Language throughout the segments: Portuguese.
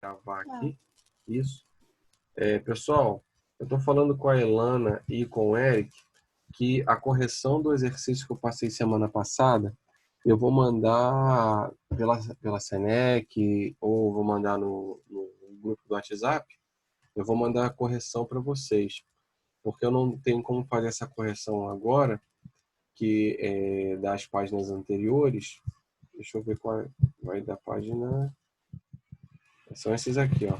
Gravar aqui. Isso. Pessoal, eu estou falando com a Elana e com o Eric que a correção do exercício que eu passei semana passada, eu vou mandar pela Senec ou vou mandar no grupo do WhatsApp, eu vou mandar a correção para vocês, porque eu não tenho como fazer essa correção agora, que é das páginas anteriores. Deixa eu ver qual vai da página. São esses aqui, ó.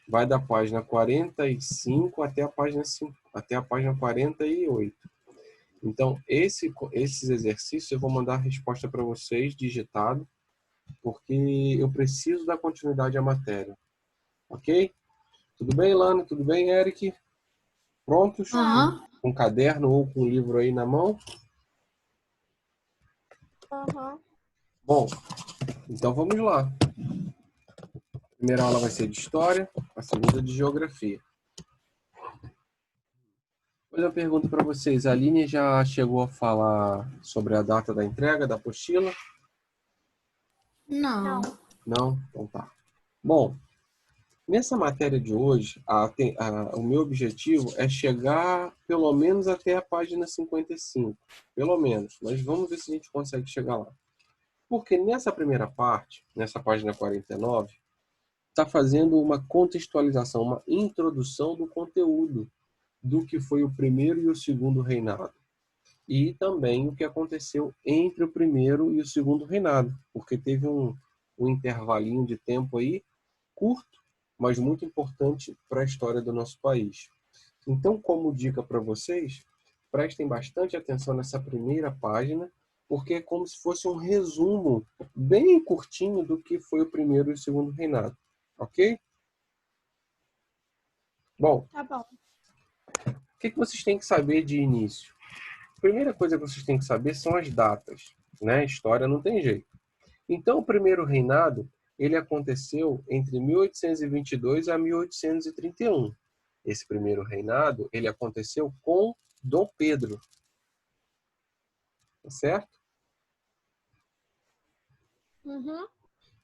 Vai da página 45 até a página 5, até a página 48. Então, esses exercícios eu vou mandar a resposta para vocês digitado, porque eu preciso dar continuidade à matéria. Ok? Tudo bem, Lana? Tudo bem, Eric? Prontos? Uhum. Com um caderno ou com um livro aí na mão? Uhum. Bom, então vamos lá. A primeira aula vai ser de História, a segunda de Geografia. Vou fazer uma pergunta para vocês. A Aline já chegou a falar sobre a data da entrega da apostila? Não. Não? Então tá. Bom, nessa matéria de hoje, o meu objetivo é chegar pelo menos até a página 55. Pelo menos. Mas vamos ver se a gente consegue chegar lá. Porque nessa primeira parte, nessa página 49, está fazendo uma contextualização, uma introdução do conteúdo do que foi o primeiro e o segundo reinado. E também o que aconteceu entre o primeiro e o segundo reinado. Porque teve um intervalinho de tempo aí, curto, mas muito importante para a história do nosso país. Então, como dica para vocês, prestem bastante atenção nessa primeira página, porque é como se fosse um resumo bem curtinho do que foi o primeiro e o segundo reinado. Ok? Bom, Tá bom. o que vocês têm que saber de início? A primeira coisa que vocês têm que saber são as datas, né? História não tem jeito. Então, o primeiro reinado, ele aconteceu entre 1822 a 1831. Esse primeiro reinado, ele aconteceu com Dom Pedro. Certo? Uhum.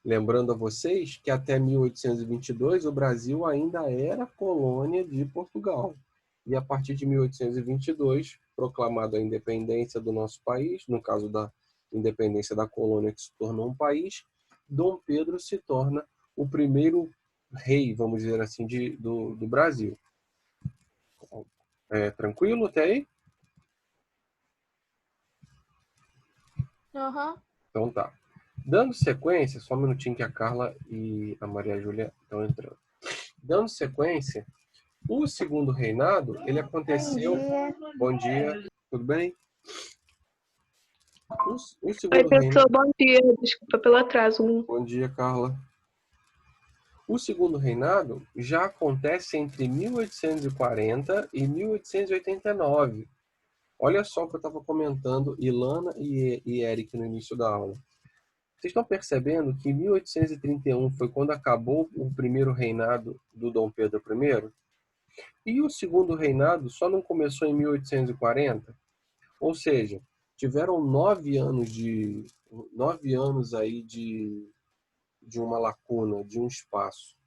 Lembrando a vocês que até 1822 o Brasil ainda era colônia de Portugal. E a partir de 1822, proclamada a independência do nosso país, no caso da independência da colônia que se tornou um país, Dom Pedro se torna o primeiro rei, vamos dizer assim, do Brasil. Tranquilo até aí? Uhum. Então tá. Dando sequência, só um minutinho que a Carla e a Maria Júlia estão entrando. Dando sequência, o segundo reinado, ele aconteceu... Bom dia, tudo bem? O Oi, segundo pessoal, reinado... bom dia. Desculpa pelo atraso. Bom dia, Carla. O segundo reinado já acontece entre 1840 e 1889. Olha só o que eu estava comentando, Ilana e Eric no início da aula. Vocês estão percebendo que em 1831 foi quando acabou o primeiro reinado do Dom Pedro I? E o segundo reinado só não começou em 1840? Ou seja, tiveram 9 anos aí de uma lacuna, de um espaço.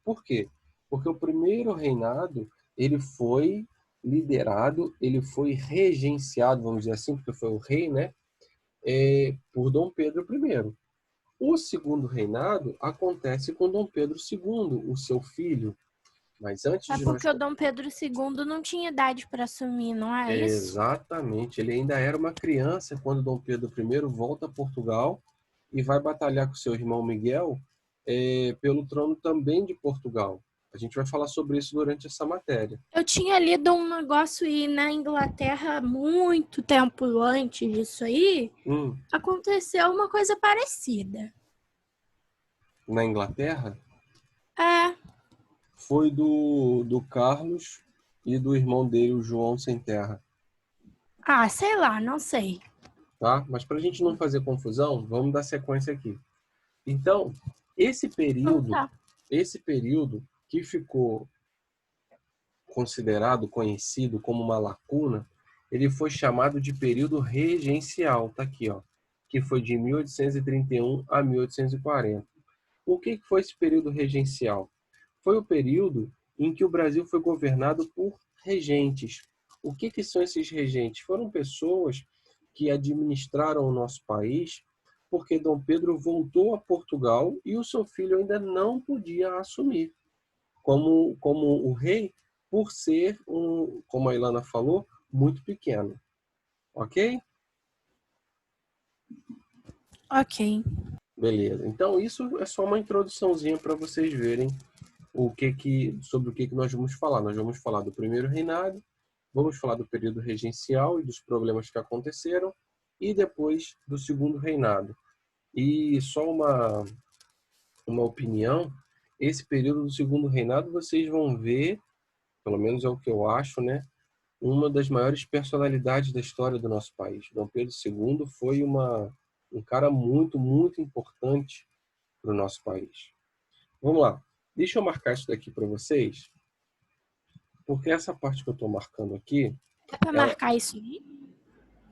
Por quê? Porque o primeiro reinado, ele foi liderado, ele foi regenciado, vamos dizer assim, porque foi o rei, né? Por Dom Pedro I. O segundo reinado acontece com Dom Pedro II, o seu filho. Mas antes É de nós... porque o Dom Pedro II não tinha idade para assumir, não é isso? Exatamente. Ele ainda era uma criança quando Dom Pedro I volta a Portugal e vai batalhar com seu irmão Miguel pelo trono também de Portugal. A gente vai falar sobre isso durante essa matéria. Eu tinha lido um negócio e na Inglaterra, muito tempo antes disso aí, aconteceu uma coisa parecida. Na Inglaterra? É. Foi do Carlos e do irmão dele, o João Sem Terra. Ah, sei lá, não sei. Tá? Mas para a gente não fazer confusão, vamos dar sequência aqui. Então, esse período que ficou considerado, conhecido como uma lacuna, ele foi chamado de período regencial, tá aqui, ó, que foi de 1831 a 1840. O que foi esse período regencial? Foi o período em que o Brasil foi governado por regentes. O que são esses regentes? Foram pessoas que administraram o nosso país porque Dom Pedro voltou a Portugal e o seu filho ainda não podia assumir como o rei, por ser, como a Ilana falou, muito pequeno. Ok? Ok. Beleza. Então, isso é só uma introduçãozinha para vocês verem sobre o que nós vamos falar. Nós vamos falar do primeiro reinado, vamos falar do período regencial e dos problemas que aconteceram, e depois do segundo reinado. E só uma opinião, esse período do segundo reinado vocês vão ver, pelo menos é o que eu acho, né? Uma das maiores personalidades da história do nosso país. Dom Pedro II foi um cara muito, muito importante para o nosso país. Vamos lá. Deixa eu marcar isso daqui para vocês, porque essa parte que eu estou marcando aqui... É para marcar isso aí?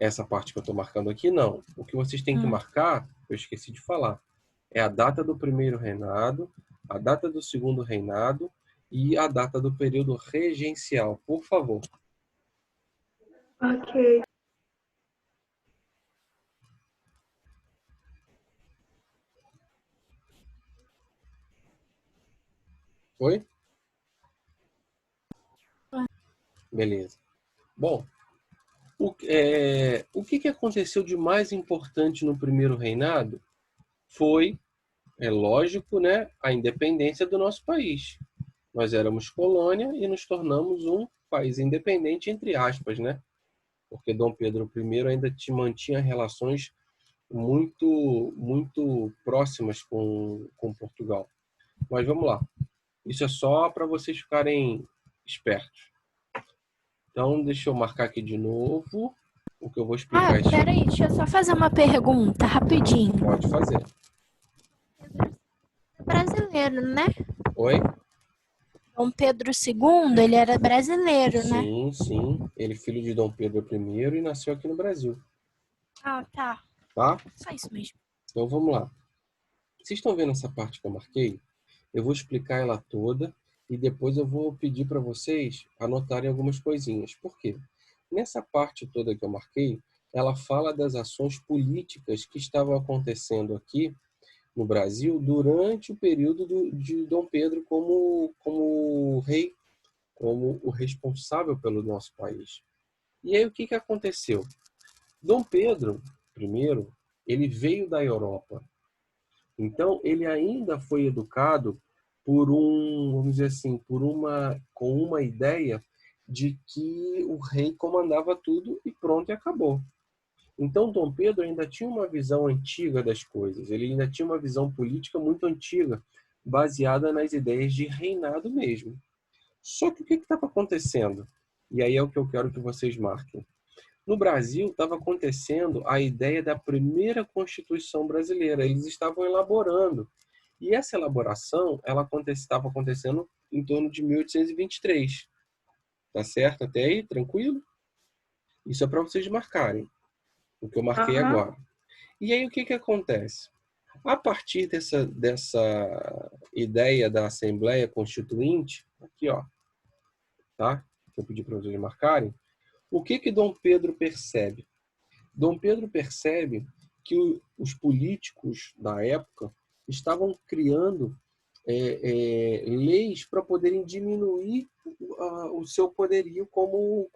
Essa parte que eu estou marcando aqui, não. O que vocês têm que marcar, eu esqueci de falar, é a data do primeiro reinado, a data do segundo reinado e a data do período regencial, por favor. Ok. Foi? Beleza. Bom, o que aconteceu de mais importante no primeiro reinado foi, é lógico, né, a independência do nosso país. Nós éramos colônia e nos tornamos um país independente, entre aspas, né? Porque Dom Pedro I ainda mantinha relações muito, muito próximas com Portugal. Mas vamos lá. Isso é só para vocês ficarem espertos. Então, deixa eu marcar aqui de novo o que eu vou explicar. Peraí, deixa eu só fazer uma pergunta rapidinho. Pode fazer. Brasileiro, né? Oi? Dom Pedro II, ele era brasileiro, né? Sim, sim. Ele é filho de Dom Pedro I e nasceu aqui no Brasil. Ah, tá. Tá? Só isso mesmo. Então, vamos lá. Vocês estão vendo essa parte que eu marquei? Eu vou explicar ela toda e depois eu vou pedir para vocês anotarem algumas coisinhas. Por quê? Nessa parte toda que eu marquei, ela fala das ações políticas que estavam acontecendo aqui no Brasil durante o período de Dom Pedro como rei, como o responsável pelo nosso país. E aí o que aconteceu? Dom Pedro I, ele veio da Europa. Então, ele ainda foi educado vamos dizer assim, com uma ideia de que o rei comandava tudo e pronto, e acabou. Então, Dom Pedro ainda tinha uma visão antiga das coisas, ele ainda tinha uma visão política muito antiga, baseada nas ideias de reinado mesmo. Só que o que estava acontecendo? E aí é o que eu quero que vocês marquem. No Brasil, estava acontecendo a ideia da primeira Constituição brasileira. Eles estavam elaborando. E essa elaboração, ela estava acontecendo em torno de 1823. Tá certo até aí? Tranquilo? Isso é para vocês marcarem. O que eu marquei agora. E aí, o que acontece? A partir dessa ideia da Assembleia Constituinte, aqui, ó, tá? Eu pedi para vocês marcarem. O que Dom Pedro percebe? Dom Pedro percebe que os políticos da época estavam criando leis para poderem diminuir o seu poderio como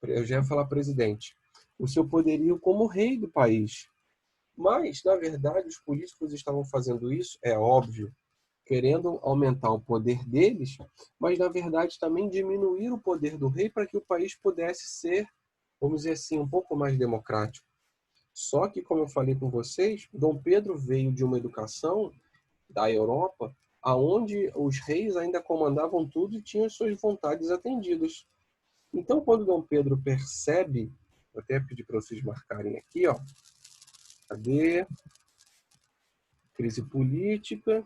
eu já ia falar presidente, o seu poderio como rei do país. Mas, na verdade, os políticos estavam fazendo isso, é óbvio, querendo aumentar o poder deles, mas, na verdade, também diminuir o poder do rei para que o país pudesse ser, vamos dizer assim, um pouco mais democrático. Só que, como eu falei com vocês, Dom Pedro veio de uma educação da Europa, aonde os reis ainda comandavam tudo e tinham suas vontades atendidas. Então, quando Dom Pedro percebe, vou até pedir para vocês marcarem aqui, ó, cadê? Crise política.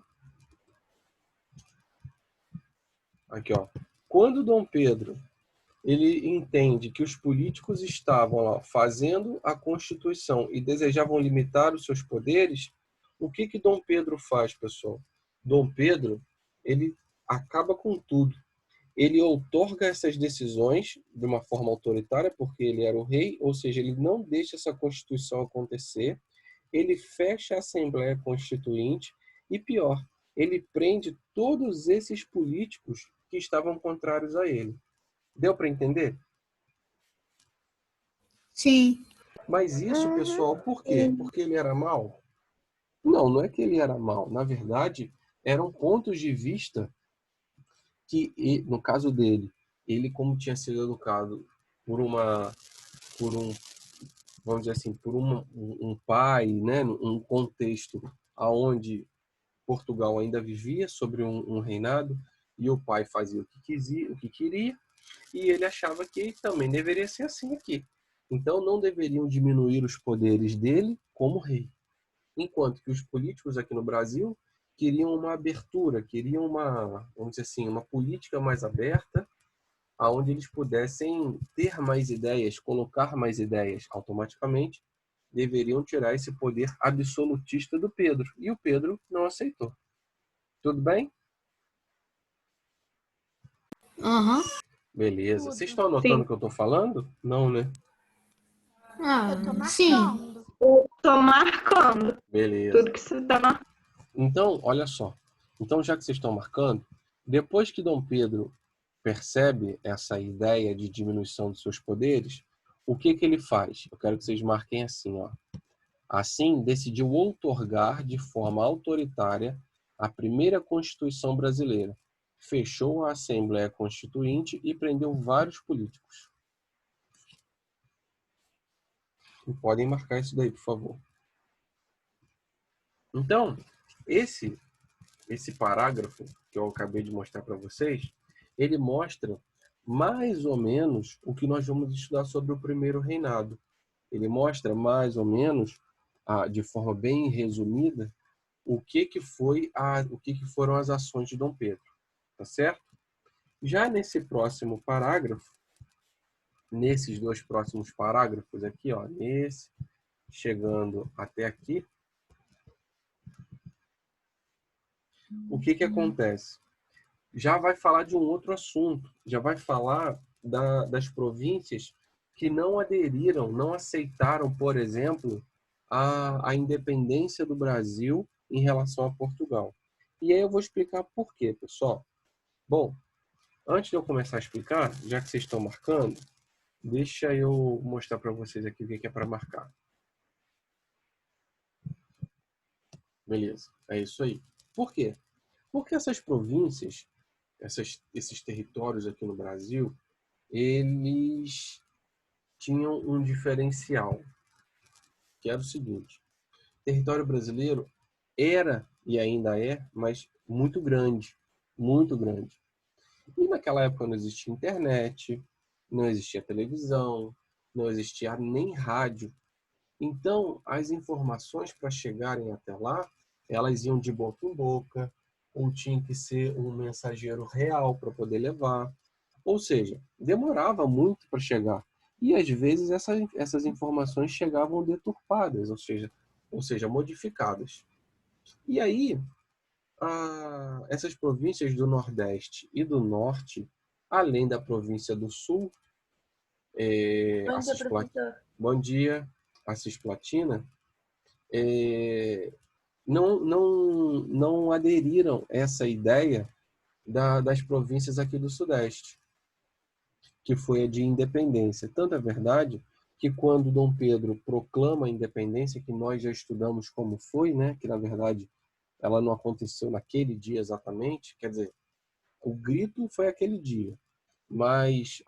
Aqui, ó. Quando Dom Pedro ele entende que os políticos estavam lá fazendo a Constituição e desejavam limitar os seus poderes, O que Dom Pedro faz, pessoal? Dom Pedro, ele acaba com tudo. Ele outorga essas decisões de uma forma autoritária, porque ele era o rei, ou seja, ele não deixa essa Constituição acontecer, ele fecha a Assembleia Constituinte e, pior, ele prende todos esses políticos que estavam contrários a ele. Deu para entender? Sim. Mas isso, pessoal, por quê? Porque ele era mau? Não, não é que ele era mau. Na verdade, eram pontos de vista que, no caso dele, ele, como tinha sido educado por vamos dizer assim, por um pai, né, um contexto aonde Portugal ainda vivia sobre um reinado, e o pai fazia o que queria, e ele achava que também deveria ser assim aqui. Então não deveriam diminuir os poderes dele como rei. Enquanto que os políticos aqui no Brasil queriam uma abertura, queriam vamos dizer assim, uma política mais aberta, aonde eles pudessem ter mais ideias, colocar mais ideias. Automaticamente deveriam tirar esse poder absolutista do Pedro. E o Pedro não aceitou. Tudo bem? Aham. Beleza. Tudo. Vocês estão anotando o que eu estou falando? Não, né? Eu tô marcando. Tô marcando. Beleza. Tudo que você tá marcando. Então, olha só. Então, já que vocês estão marcando, depois que Dom Pedro percebe essa ideia de diminuição dos seus poderes, o que ele faz? Eu quero que vocês marquem assim, ó. Assim, decidiu outorgar de forma autoritária a primeira Constituição brasileira, fechou a Assembleia Constituinte e prendeu vários políticos. E podem marcar isso daí, por favor. Então, esse parágrafo que eu acabei de mostrar para vocês, ele mostra mais ou menos o que nós vamos estudar sobre o primeiro reinado. Ele mostra mais ou menos, de forma bem resumida, o que foram as ações de Dom Pedro, tá certo? Já nesse próximo parágrafo, nesses dois próximos parágrafos aqui, ó, chegando até aqui, o que acontece? Já vai falar de um outro assunto, já vai falar das províncias que não aderiram, não aceitaram, por exemplo, a independência do Brasil em relação a Portugal. E aí eu vou explicar por quê, pessoal. Bom, antes de eu começar a explicar, já que vocês estão marcando, deixa eu mostrar para vocês aqui o que é para marcar. Beleza, é isso aí. Por quê? Porque essas províncias, esses territórios aqui no Brasil, eles tinham um diferencial, que era o seguinte: o território brasileiro era e ainda é, mas muito grande, muito grande. E naquela época não existia internet, não existia televisão, não existia nem rádio. Então, as informações para chegarem até lá, elas iam de boca em boca, ou tinha que ser um mensageiro real para poder levar. Ou seja, demorava muito para chegar. E às vezes essas informações chegavam deturpadas, ou seja, modificadas. E aí, essas províncias do Nordeste e do Norte, além da província do Sul, Bom dia, a Cisplatina, não aderiram a essa ideia das províncias aqui do Sudeste, que foi a de independência. Tanto é verdade que quando Dom Pedro proclama a independência, que nós já estudamos como foi, né, que na verdade ela não aconteceu naquele dia exatamente, quer dizer, o grito foi aquele dia, mas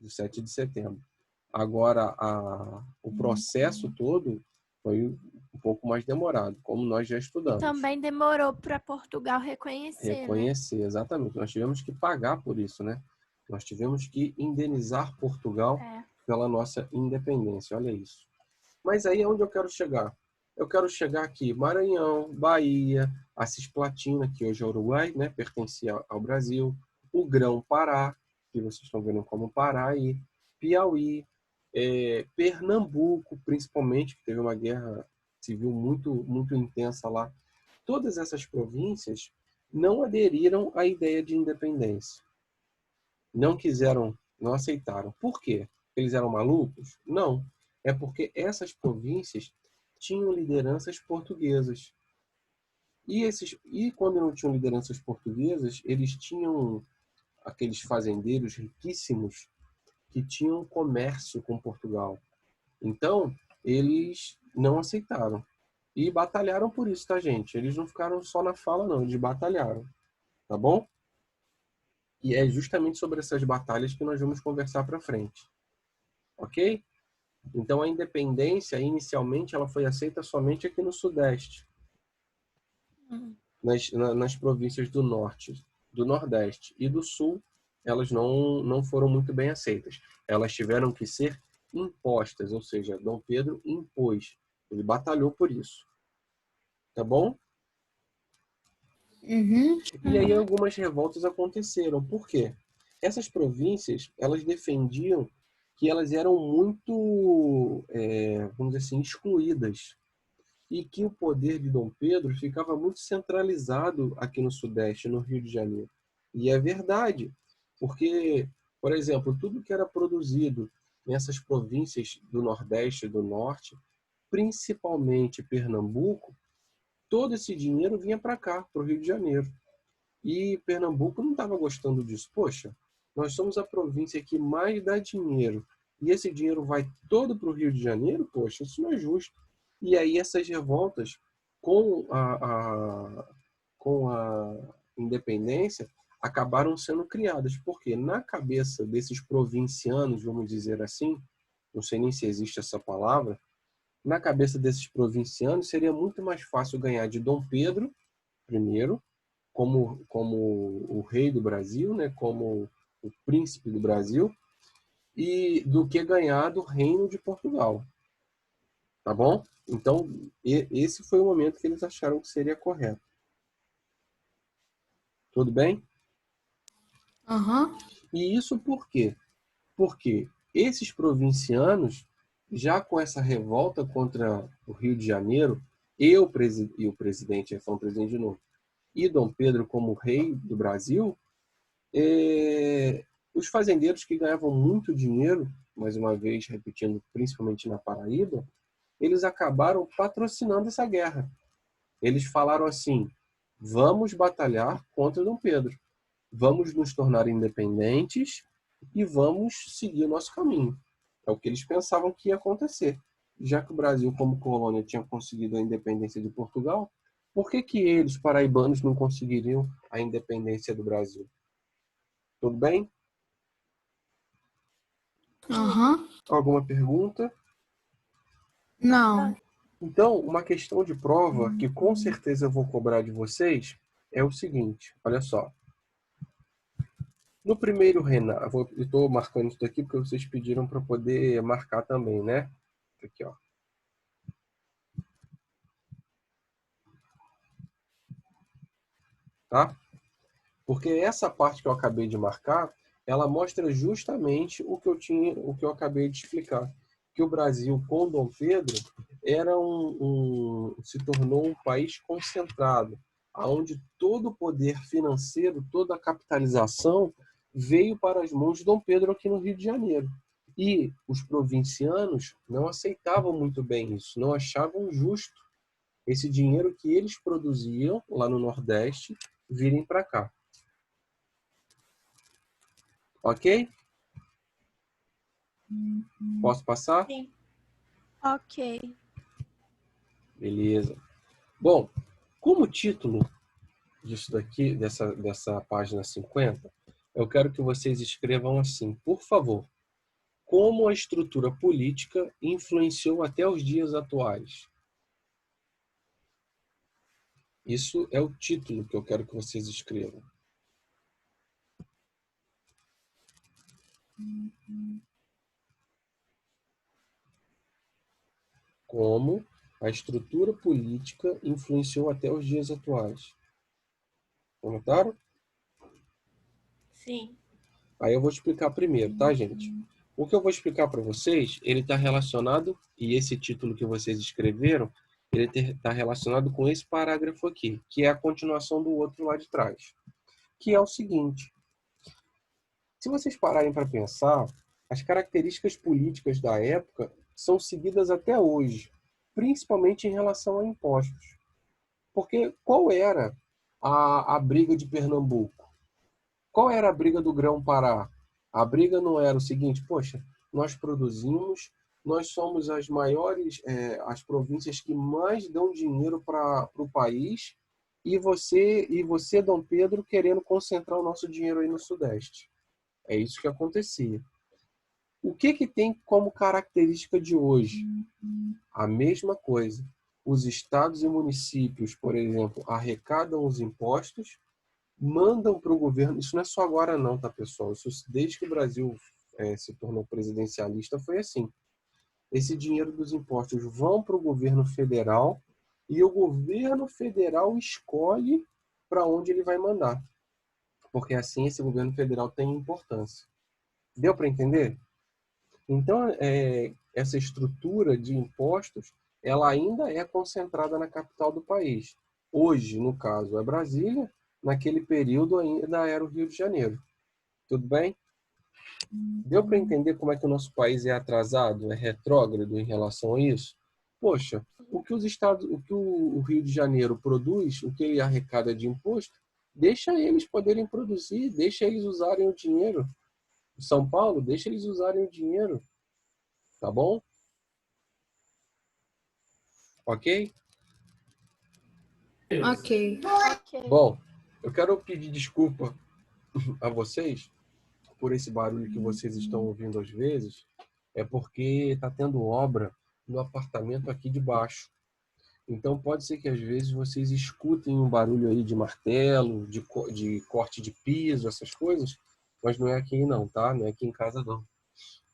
do 7 de setembro. Agora, o processo todo foi um pouco mais demorado, como nós já estudamos. Também demorou para Portugal reconhecer, né? Exatamente. Nós tivemos que pagar por isso, né? Nós tivemos que indenizar Portugal pela nossa independência. Olha isso. Mas aí é onde eu quero chegar. Eu quero chegar aqui, Maranhão, Bahia, a Cisplatina, que hoje é Uruguai, né? Pertencia ao Brasil, o Grão-Pará, que vocês estão vendo como Pará aí, Piauí, Pernambuco, principalmente, que teve uma guerra civil muito intensa lá. Todas essas províncias não aderiram à ideia de independência. Não quiseram, não aceitaram. Por quê? Eles eram malucos? Não. É porque essas províncias tinham lideranças portuguesas. E quando não tinham lideranças portuguesas, eles tinham aqueles fazendeiros riquíssimos que tinham comércio com Portugal. Então, eles não aceitaram. E batalharam por isso, tá, gente? Eles não ficaram só na fala, não. Eles batalharam. Tá bom? E é justamente sobre essas batalhas que nós vamos conversar para frente. Ok? Então, a independência, inicialmente, ela foi aceita somente aqui no Sudeste. Nas províncias do Norte, do Nordeste e do Sul, elas não foram muito bem aceitas. Elas tiveram que ser impostas, ou seja, Dom Pedro impôs. Ele batalhou por isso. Tá bom? Uhum. E aí algumas revoltas aconteceram. Por quê? Essas províncias, elas defendiam que elas eram muito, vamos dizer assim, excluídas. E que o poder de Dom Pedro ficava muito centralizado aqui no Sudeste, no Rio de Janeiro. E é verdade, porque, por exemplo, tudo que era produzido nessas províncias do Nordeste e do Norte, principalmente Pernambuco, todo esse dinheiro vinha para cá, para o Rio de Janeiro. E Pernambuco não estava gostando disso. Poxa, nós somos a província que mais dá dinheiro e esse dinheiro vai todo para o Rio de Janeiro? Poxa, isso não é justo. E aí essas revoltas com a independência acabaram sendo criadas. Porque na cabeça desses provincianos, vamos dizer assim, não sei nem se existe essa palavra, na cabeça desses provincianos seria muito mais fácil ganhar de Dom Pedro I, como o rei do Brasil, né, como o príncipe do Brasil, e do que ganhar do reino de Portugal. Tá bom? Então, esse foi o momento que eles acharam que seria correto. Tudo bem? Uhum. E isso por quê? Porque esses provincianos, já com essa revolta contra o Rio de Janeiro, e o presidente, foi um presidente de novo, e Dom Pedro como rei do Brasil, os fazendeiros que ganhavam muito dinheiro, mais uma vez repetindo, principalmente na Paraíba, eles acabaram patrocinando essa guerra. Eles falaram assim: vamos batalhar contra Dom Pedro, vamos nos tornar independentes e vamos seguir o nosso caminho. É o que eles pensavam que ia acontecer. Já que o Brasil, como colônia, tinha conseguido a independência de Portugal, por que eles, paraibanos, não conseguiriam a independência do Brasil? Tudo bem? Uhum. Alguma pergunta? Não. Então, uma questão de prova que com certeza eu vou cobrar de vocês é o seguinte, olha só. No primeiro reinado, eu estou marcando isso aqui porque vocês pediram para poder marcar também, né? Aqui, ó. Tá? Porque essa parte que eu acabei de marcar, ela mostra justamente o que eu acabei de explicar, que o Brasil com Dom Pedro era se tornou um país concentrado, onde todo o poder financeiro, toda a capitalização veio para as mãos de Dom Pedro aqui no Rio de Janeiro. E os provincianos não aceitavam muito bem isso, não achavam justo esse dinheiro que eles produziam lá no Nordeste virem para cá. Ok? Posso passar? Sim. Ok. Beleza. Bom, como título disso daqui, dessa página 50, eu quero que vocês escrevam assim, por favor. Como a estrutura política influenciou até os dias atuais? Isso é o título que eu quero que vocês escrevam. Como a estrutura política influenciou até os dias atuais. Notaram? Sim. Aí eu vou explicar primeiro, tá, gente? O que eu vou explicar para vocês, ele está relacionado, e esse título que vocês escreveram, ele está relacionado com esse parágrafo aqui, que é a continuação do outro lá de trás, que é o seguinte: se vocês pararem para pensar, as características políticas da época são seguidas até hoje, principalmente em relação a impostos. Porque qual era a briga de Pernambuco? Qual era a briga do Grão-Pará? A briga não era o seguinte: poxa, nós produzimos, nós somos as maiores, as províncias que mais dão dinheiro para o país, e você, Dom Pedro, querendo concentrar o nosso dinheiro aí no Sudeste. É isso que acontecia. O que tem como característica de hoje? A mesma coisa. Os estados e municípios, por exemplo, arrecadam os impostos, mandam para o governo. Isso não é só agora não, tá, pessoal? Isso desde que o Brasil se tornou presidencialista foi assim. Esse dinheiro dos impostos vão para o governo federal e o governo federal escolhe para onde ele vai mandar. Porque assim esse governo federal tem importância. Deu para entender? Então, essa estrutura de impostos, ela ainda é concentrada na capital do país. Hoje, no caso, é Brasília. Naquele período ainda era o Rio de Janeiro. Tudo bem? Deu para entender como é que o nosso país é atrasado, é retrógrado em relação a isso? Poxa, o que o Rio de Janeiro produz, o que ele arrecada de imposto, deixa eles poderem produzir, deixa eles usarem o dinheiro. São Paulo, deixa eles usarem o dinheiro. Tá bom? Ok? Ok. Bom, eu quero pedir desculpa a vocês por esse barulho que vocês estão ouvindo às vezes. É porque está tendo obra no apartamento aqui de baixo. Então pode ser que às vezes vocês escutem um barulho aí de martelo, de corte de piso, essas coisas, mas não é aqui não, tá? Não é aqui em casa não.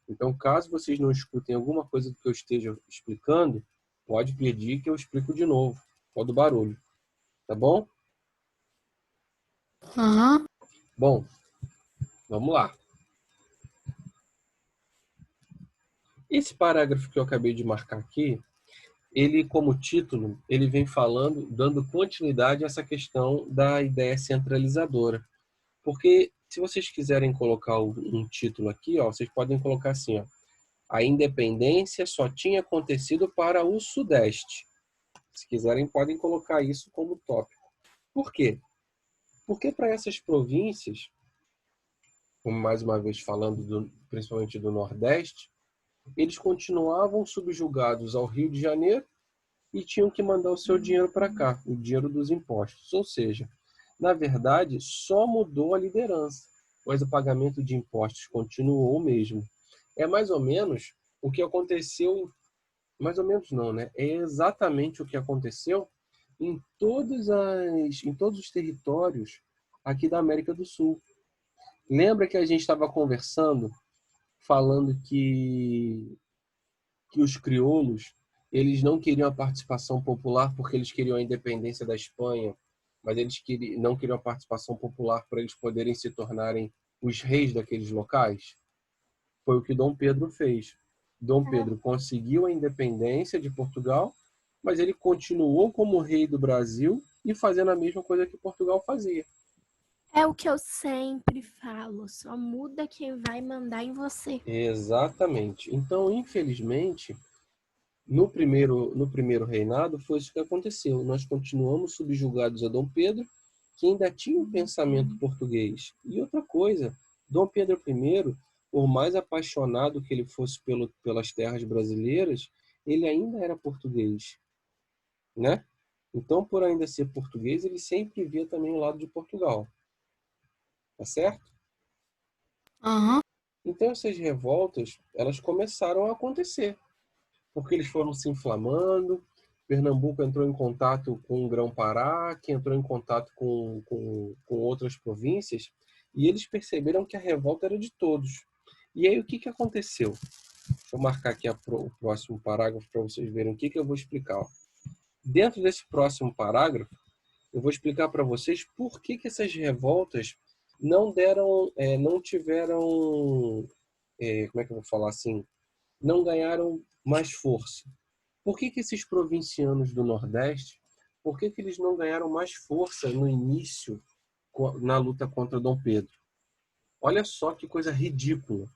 Então, caso vocês não escutem alguma coisa do que eu esteja explicando, pode pedir que eu explico de novo, qual do barulho, tá bom? Aham. Bom, vamos lá. Esse parágrafo que eu acabei de marcar aqui, ele, como título, ele vem falando, dando continuidade a essa questão da ideia centralizadora. Porque, se vocês quiserem colocar um título aqui, ó, vocês podem colocar assim, ó: a independência só tinha acontecido para o Sudeste. Se quiserem, podem colocar isso como tópico. Por quê? Porque para essas províncias, como mais uma vez falando principalmente do Nordeste, eles continuavam subjugados ao Rio de Janeiro e tinham que mandar o seu dinheiro para cá, o dinheiro dos impostos. Ou seja, na verdade, só mudou a liderança, mas o pagamento de impostos continuou o mesmo. É mais ou menos o que aconteceu, mais ou menos não, né? É exatamente o que aconteceu em todos os territórios aqui da América do Sul. Lembra que a gente estava conversando, falando que os crioulos, eles não queriam a participação popular porque eles queriam a independência da Espanha, mas eles não queriam a participação popular para eles poderem se tornarem os reis daqueles locais? Foi o que Dom Pedro fez. Dom Pedro conseguiu a independência de Portugal, mas ele continuou como rei do Brasil e fazendo a mesma coisa que Portugal fazia. É o que eu sempre falo, só muda quem vai mandar em você. Exatamente. Então, infelizmente, no primeiro reinado foi isso que aconteceu. Nós continuamos subjugados a Dom Pedro, que ainda tinha um pensamento português. E outra coisa, Dom Pedro I, por mais apaixonado que ele fosse pelas terras brasileiras, ele ainda era português, né? Então, por ainda ser português, ele sempre via também o lado de Portugal. Tá certo? Aham. Então, essas revoltas, elas começaram a acontecer, porque eles foram se inflamando. Pernambuco entrou em contato com o Grão-Pará, que entrou em contato com outras províncias, e eles perceberam que a revolta era de todos. E aí, o que aconteceu? Deixa eu marcar aqui o próximo parágrafo para vocês verem o que eu vou explicar. Ó. Dentro desse próximo parágrafo, eu vou explicar para vocês por que essas revoltas não tiveram, como é que eu vou falar assim, não ganharam mais força. Por que esses provincianos do Nordeste, por que eles não ganharam mais força no início na luta contra Dom Pedro? Olha só que coisa ridícula.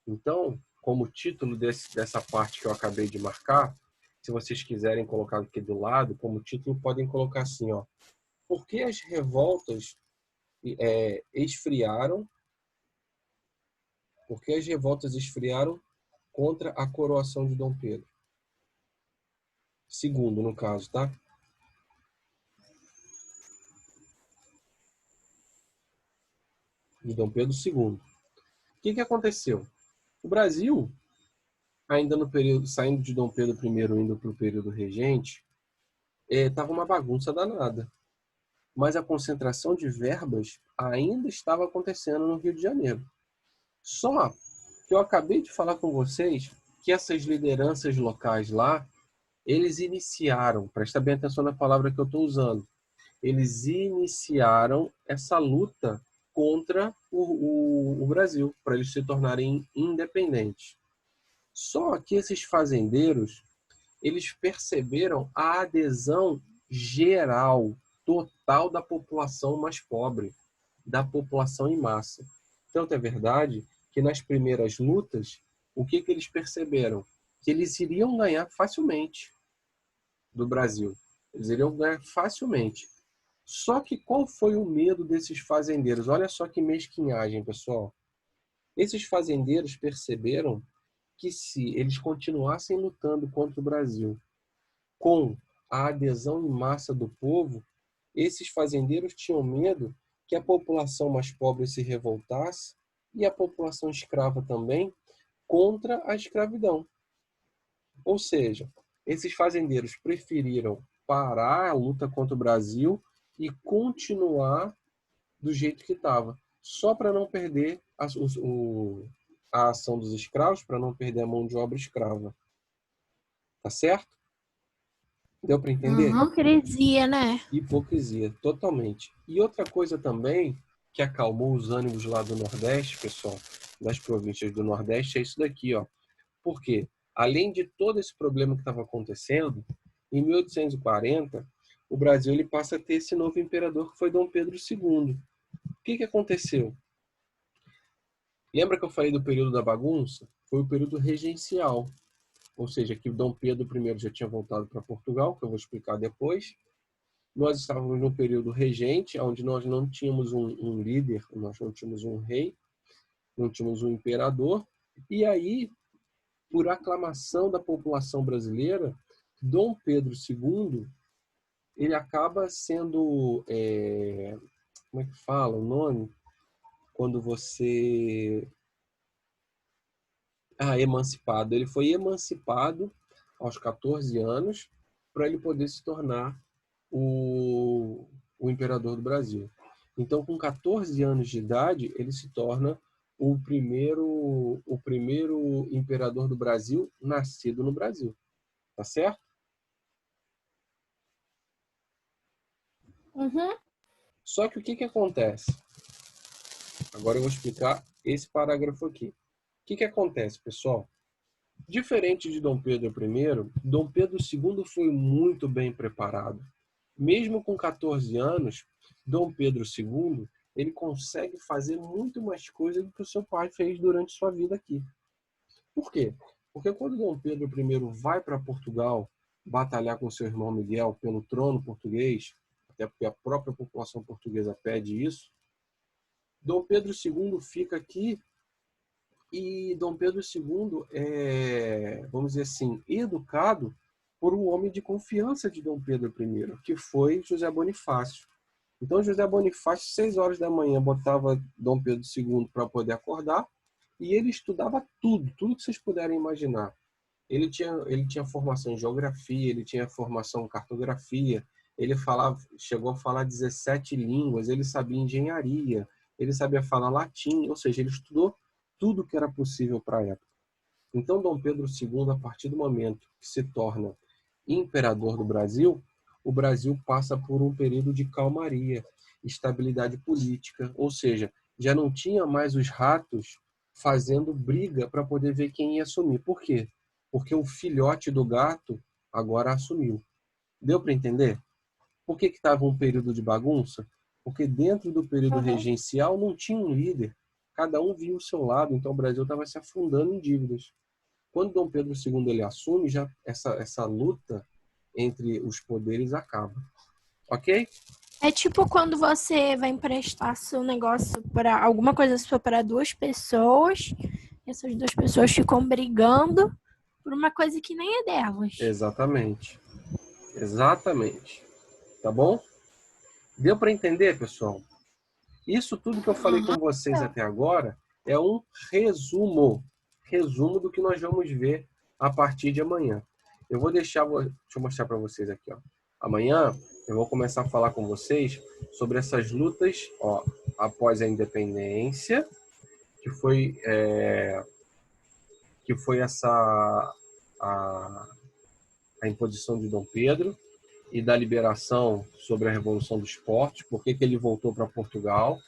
Então, como título dessa parte que eu acabei de marcar, se vocês quiserem colocar aqui do lado, como título, podem colocar assim, ó. Por que as revoltas esfriaram? Por que as revoltas esfriaram contra a coroação de Dom Pedro? Segundo, no caso, tá? De Dom Pedro II. O que aconteceu? O Brasil, ainda no período, saindo de Dom Pedro I, indo para o período regente, estava uma bagunça danada. Mas a concentração de verbas ainda estava acontecendo no Rio de Janeiro. Só que eu acabei de falar com vocês que essas lideranças locais lá, eles iniciaram, presta bem atenção na palavra que eu estou usando, eles iniciaram essa luta contra o Brasil, para eles se tornarem independentes. Só que esses fazendeiros, eles perceberam a adesão geral, total da população mais pobre, da população em massa. Tanto é verdade que nas primeiras lutas, o que eles perceberam? Que eles iriam ganhar facilmente do Brasil. Eles iriam ganhar facilmente. Só que qual foi o medo desses fazendeiros? Olha só que mesquinhagem, pessoal. Esses fazendeiros perceberam que se eles continuassem lutando contra o Brasil com a adesão em massa do povo, esses fazendeiros tinham medo que a população mais pobre se revoltasse e a população escrava também contra a escravidão. Ou seja, esses fazendeiros preferiram parar a luta contra o Brasil e continuar do jeito que estava, só para não perder a ação dos escravos, para não perder a mão de obra escrava. Tá certo? Deu para entender? Hipocrisia, né? Hipocrisia, totalmente. E outra coisa também que acalmou os ânimos lá do Nordeste, pessoal, das províncias do Nordeste, é isso daqui, ó. Por quê? Além de todo esse problema que estava acontecendo, em 1840, o Brasil ele passa a ter esse novo imperador que foi Dom Pedro II. O que aconteceu? Lembra que eu falei do período da bagunça? Foi o período regencial. Ou seja, que Dom Pedro I já tinha voltado para Portugal, que eu vou explicar depois. Nós estávamos no período regente, onde nós não tínhamos um líder, nós não tínhamos um rei, não tínhamos um imperador. E aí, por aclamação da população brasileira, Dom Pedro II, ele acaba sendo, como é que fala o nome? Quando você... emancipado. Ele foi emancipado aos 14 anos para ele poder se tornar o imperador do Brasil. Então, com 14 anos de idade, ele se torna o primeiro imperador do Brasil nascido no Brasil. Tá certo? Uhum. Só que o que acontece? Agora eu vou explicar esse parágrafo aqui. O que acontece, pessoal? Diferente de Dom Pedro I, Dom Pedro II foi muito bem preparado. Mesmo com 14 anos, Dom Pedro II ele consegue fazer muito mais coisas do que o seu pai fez durante sua vida aqui. Por quê? Porque quando Dom Pedro I vai para Portugal batalhar com seu irmão Miguel pelo trono português, até porque a própria população portuguesa pede isso, Dom Pedro II fica aqui e Dom Pedro II é, vamos dizer assim, educado por um homem de confiança de Dom Pedro I, que foi José Bonifácio. Então, José Bonifácio, 6 horas da manhã, botava Dom Pedro II para poder acordar e ele estudava tudo que vocês puderem imaginar. Ele tinha formação em geografia, ele tinha formação em cartografia, ele chegou a falar 17 línguas, ele sabia engenharia, ele sabia falar latim, ou seja, ele estudou tudo que era possível para a época. Então, Dom Pedro II, a partir do momento que se torna imperador do Brasil, o Brasil passa por um período de calmaria, estabilidade política, ou seja, já não tinha mais os ratos fazendo briga para poder ver quem ia assumir. Por quê? Porque o filhote do gato agora assumiu. Deu para entender? Por que estava um período de bagunça? Porque dentro do período regencial não tinha um líder. Cada um via o seu lado, então o Brasil estava se afundando em dívidas. Quando Dom Pedro II ele assume, já essa luta entre os poderes acaba. Ok? É tipo quando você vai emprestar seu negócio para alguma coisa sua para duas pessoas, e essas duas pessoas ficam brigando por uma coisa que nem é delas. Exatamente. Exatamente. Tá bom? Deu para entender, pessoal? Isso tudo que eu falei com vocês até agora é um resumo do que nós vamos ver a partir de amanhã. Deixa eu mostrar para vocês aqui, ó. Amanhã eu vou começar a falar com vocês sobre essas lutas, ó, após a independência, que foi a imposição de Dom Pedro e da liberação sobre a Revolução dos Portos, por que ele voltou para Portugal.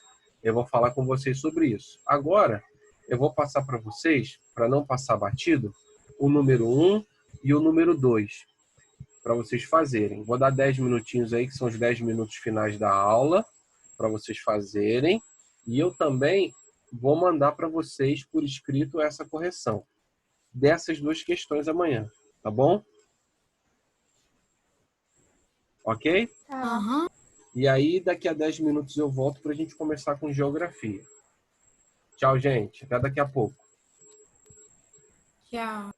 Eu vou falar com vocês sobre isso. Agora, eu vou passar para vocês, para não passar batido, o número 1 e o número 2, para vocês fazerem. Vou dar 10 minutinhos aí, que são os 10 minutos finais da aula, para vocês fazerem. E eu também vou mandar para vocês por escrito essa correção dessas duas questões amanhã, tá bom? Ok? Uhum. E aí, daqui a 10 minutos eu volto para a gente começar com geografia. Tchau, gente. Até daqui a pouco. Tchau.